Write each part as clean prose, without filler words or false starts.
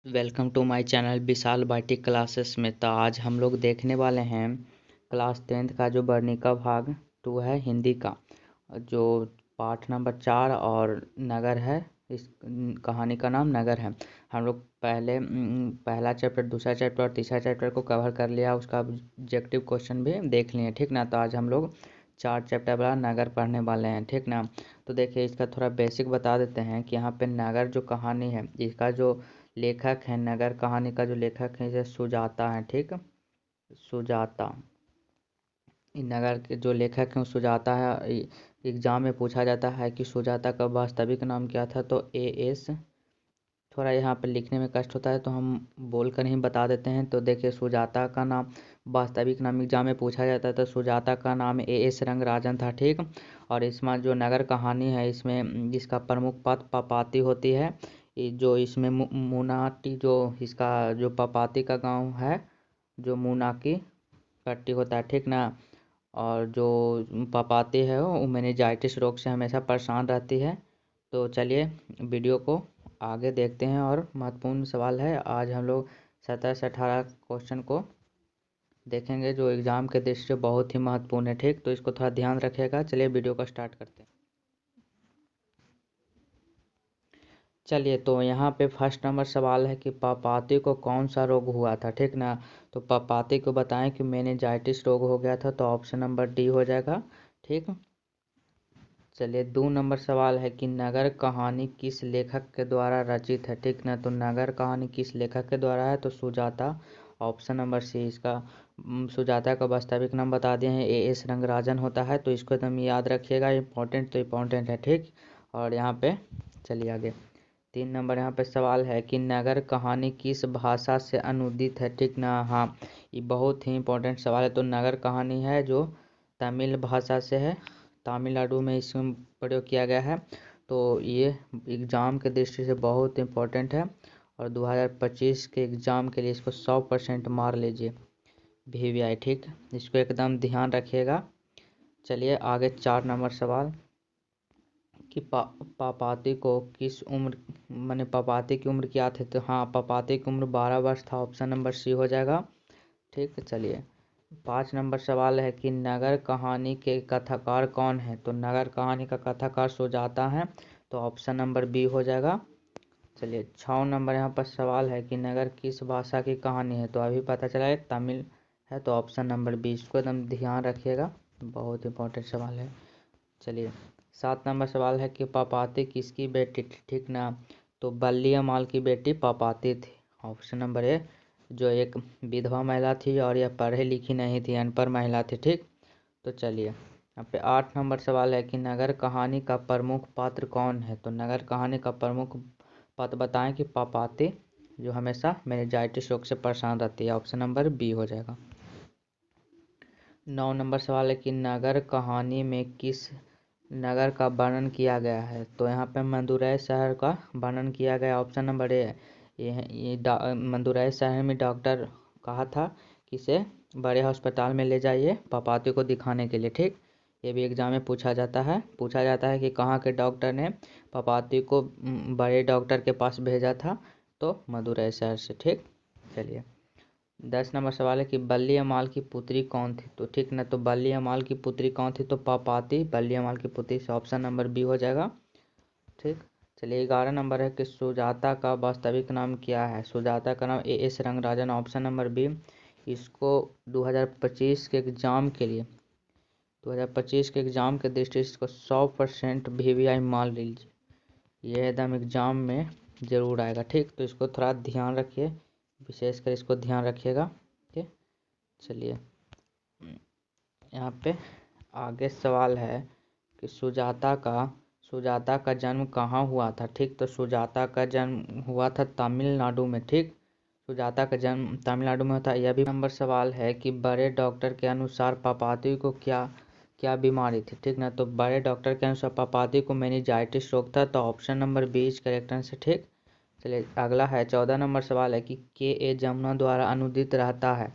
Welcome to my channel Vishal Bati classes में। तो आज हम लोग देखने वाले हैं क्लास 10th का जो वर्णिका भाग 2 है हिंदी का, जो पाठ नंबर 4 और नगर है। इस कहानी का नाम नगर है। हम लोग पहला चैप्टर, दूसरा चैप्टर और तीसरा चैप्टर को कवर कर लिया, उसका ऑब्जेक्टिव क्वेश्चन भी देख लिए, ठीक ना। तो आज हम लोग 4 चैप्टर वाला नगर पढ़ने वाले हैं, ठीक ना। तो देखिए, इसका थोड़ा बेसिक बता देते हैं कि यहाँ पे नगर जो कहानी है, इसका जो लेखक है, नगर कहानी का जो लेखक है जैसे सुजाता है, ठीक। सुजाता, नगर के जो लेखक हैं वो सुजाता है। एग्जाम में पूछा जाता है कि सुजाता का वास्तविक नाम क्या था, तो एएस। थोड़ा यहाँ पर लिखने में कष्ट होता है तो हम बोल कर ही बता देते हैं। तो देखिए, सुजाता का नाम, वास्तविक नाम एग्जाम में पूछा जाता है तो सुजाता का नाम एएस रंगराजन था, ठीक। और इसमें जो नगर कहानी है, इसमें इसका प्रमुख पात्र पपाती होती है। जो इसमें मुनाटी, जो इसका जो पपाती का गांव है, जो मुना की पट्टी होता है, ठीक ना। और जो पपाती है वो मेनिंजाइटिस रोग से हमेशा परेशान रहती है। तो चलिए वीडियो को आगे देखते हैं। और महत्वपूर्ण सवाल है, आज हम लोग 17 से 18 क्वेश्चन को देखेंगे जो एग्ज़ाम के दृष्टि से बहुत ही महत्वपूर्ण है, ठीक। तो इसको थोड़ा ध्यान रखिएगा। चलिए वीडियो को स्टार्ट करते हैं। चलिए, तो यहाँ पे फर्स्ट नंबर सवाल है कि पपाती को कौन सा रोग हुआ था, ठीक ना। तो पपाती को बताएं कि मेनिंजाइटिस रोग हो गया था, तो ऑप्शन नंबर डी हो जाएगा, ठीक। चलिए, 2 नंबर सवाल है कि नगर कहानी किस लेखक के द्वारा रचित है, ठीक ना। तो नगर कहानी किस लेखक के द्वारा है, तो सुजाता, ऑप्शन नंबर सी इसका। सुजाता का वास्तविक नाम बता दिए हैं, एएस रंगराजन होता है। तो इसको एकदम याद रखिएगा, इम्पोर्टेंट तो इम्पोर्टेंट है, ठीक। और यहाँ पे चलिए आगे, 3 नंबर यहाँ पे सवाल है कि नगर कहानी किस भाषा से अनुदित है, ठीक ना। हाँ, ये बहुत ही इम्पोर्टेंट सवाल है। तो नगर कहानी है जो तमिल भाषा से है, तमिलनाडु में इसमें प्रयोग किया गया है। तो ये एग्ज़ाम के दृष्टि से बहुत इम्पोर्टेंट है और 2025 के एग्ज़ाम के लिए इसको 100% मार लीजिए VVI, ठीक। इसको एकदम ध्यान रखिएगा। चलिए आगे 4 नंबर सवाल कि पपाती को किस उम्र, माने पपाती की उम्र क्या थी, तो हाँ, पपाती की उम्र 12 वर्ष था, ऑप्शन नंबर सी हो जाएगा, ठीक। चलिए 5 नंबर सवाल है कि नगर कहानी के कथाकार कौन है, तो नगर कहानी का कथाकार सुजाता है, तो ऑप्शन नंबर बी हो जाएगा। चलिए 6 नंबर यहाँ पर सवाल है कि नगर किस भाषा की कहानी है, तो अभी पता चला है तमिल है, तो ऑप्शन नंबर बी, इसको एकदम ध्यान रखिएगा, बहुत इंपॉर्टेंट सवाल है। चलिए 7 नंबर सवाल है कि पपाती किसकी बेटी थी, ठीक ना। तो बल्लियामाल की बेटी पपाती थी, ऑप्शन नंबर ए, जो एक विधवा महिला थी और यह पढ़ी लिखी नहीं थी, अनपढ़ महिला थी, ठीक। तो चलिए यहाँ पे 8 नंबर सवाल है कि नगर कहानी का प्रमुख पात्र कौन है, तो नगर कहानी का प्रमुख पात्र बताएं कि पपाती, जो हमेशा मेनिंजाइटिस रोग से परेशान रहती है, ऑप्शन नंबर बी हो जाएगा। 9 नंबर सवाल है कि नगर कहानी में किस नगर का वर्णन किया गया है, तो यहाँ पे मदुरै शहर का वर्णन किया गया, ऑप्शन नंबर ए। ये मदुरै शहर में डॉक्टर कहा था कि इसे बड़े अस्पताल में ले जाइए पपाती को दिखाने के लिए, ठीक। ये भी एग्जाम में पूछा जाता है कि कहाँ के डॉक्टर ने पपाती को बड़े डॉक्टर के पास भेजा था, तो मदुरै शहर से, ठीक। चलिए 10 नंबर सवाल है कि बल्लियामाल की पुत्री कौन थी, तो ठीक ना। तो बल्लियामाल की पुत्री कौन थी, तो पपाती बल्लियामाल की पुत्री से, ऑप्शन नंबर बी हो जाएगा, ठीक। चलिए 11 नंबर है कि सुजाता का वास्तविक नाम क्या है, सुजाता का नाम A S Rangarajan, option number B. इसको 2025 के एग्ज़ाम के लिए, 2025 के एग्ज़ाम के दृष्टि से इसको 100% VVI मान लीजिए, ये एकदम एग्ज़ाम में ज़रूर आएगा, ठीक। तो इसको थोड़ा ध्यान रखिए, विशेषकर इसको ध्यान रखिएगा, ठीक। चलिए यहाँ पे आगे सवाल है कि सुजाता का जन्म कहाँ हुआ था, ठीक। तो सुजाता का जन्म हुआ था तमिलनाडु में, ठीक। सुजाता का जन्म तमिलनाडु में होता है। यह भी नंबर सवाल है कि बड़े डॉक्टर के अनुसार पपाती को क्या क्या बीमारी थी, ठीक ना। तो बड़े डॉक्टर के अनुसार पपाती को मेनिंजाइटिस रोग था, तो option number B is correct answer, ठीक। चलिए अगला है 14 नंबर सवाल है कि के जमुना द्वारा अनुदित रहता है,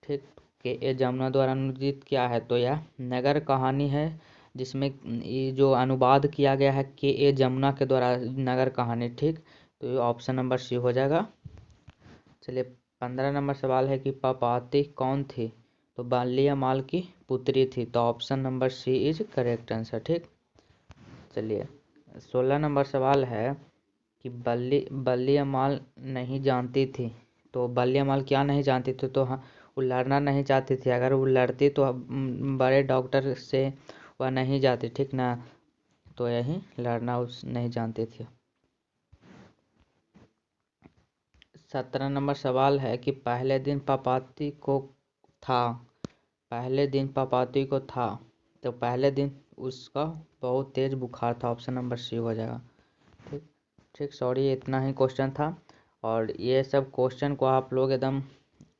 ठीक। के जमुना द्वारा अनुदित क्या है, तो यह नगर कहानी है जिसमें ये जो अनुवाद किया गया है के जमुना के द्वारा, नगर कहानी, ठीक। तो ये ऑप्शन नंबर सी हो जाएगा। चलिए 15 नंबर सवाल है कि पापाती कौन थी? तो बालियामाल की पुत्री थी, तो option number C is correct answer. ठीक, चलिए 16 नंबर सवाल है कि बालियामाल नहीं जानती थी। तो बालियामाल क्या नहीं जानती थी? तो हाँ, वो लड़ना नहीं चाहती थी। अगर वो लड़ती तो बड़े डॉक्टर से वह नहीं जाती, ठीक ना। तो यही लड़ना उस नहीं जानती थी। 17 नंबर सवाल है कि पहले दिन पापाती को था, पहले दिन पापाती को था, तो पहले दिन उसका बहुत तेज बुखार था, ऑप्शन नंबर सी हो जाएगा। ठीक ठीक, सॉरी, इतना ही क्वेश्चन था। और ये सब क्वेश्चन को आप लोग एकदम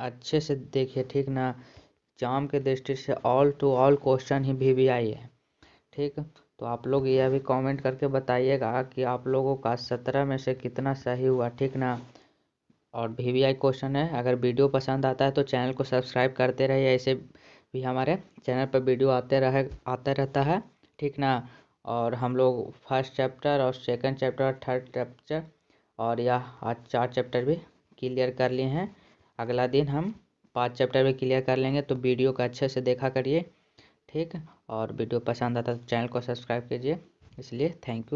अच्छे से देखिए, ठीक ना। एग्जाम के दृष्टि से ऑल टू ऑल क्वेश्चन ही VVI है। ठीक, तो आप लोग यह भी कमेंट करके बताइएगा कि आप लोगों का 17 में से कितना सही हुआ, ठीक ना। और VVI क्वेश्चन है। अगर वीडियो पसंद आता है तो चैनल को सब्सक्राइब करते रहिए, ऐसे भी हमारे चैनल पर वीडियो आता रहता है, ठीक ना। और हम लोग फर्स्ट चैप्टर और सेकंड चैप्टर और थर्ड चैप्टर और यह आज 4 चैप्टर भी क्लियर कर लिए हैं। अगला दिन हम 5 चैप्टर भी क्लियर कर लेंगे, तो वीडियो को अच्छे से देखा करिए, ठीक। और वीडियो पसंद आता है तो चैनल को सब्सक्राइब कीजिए। इसलिए थैंक यू।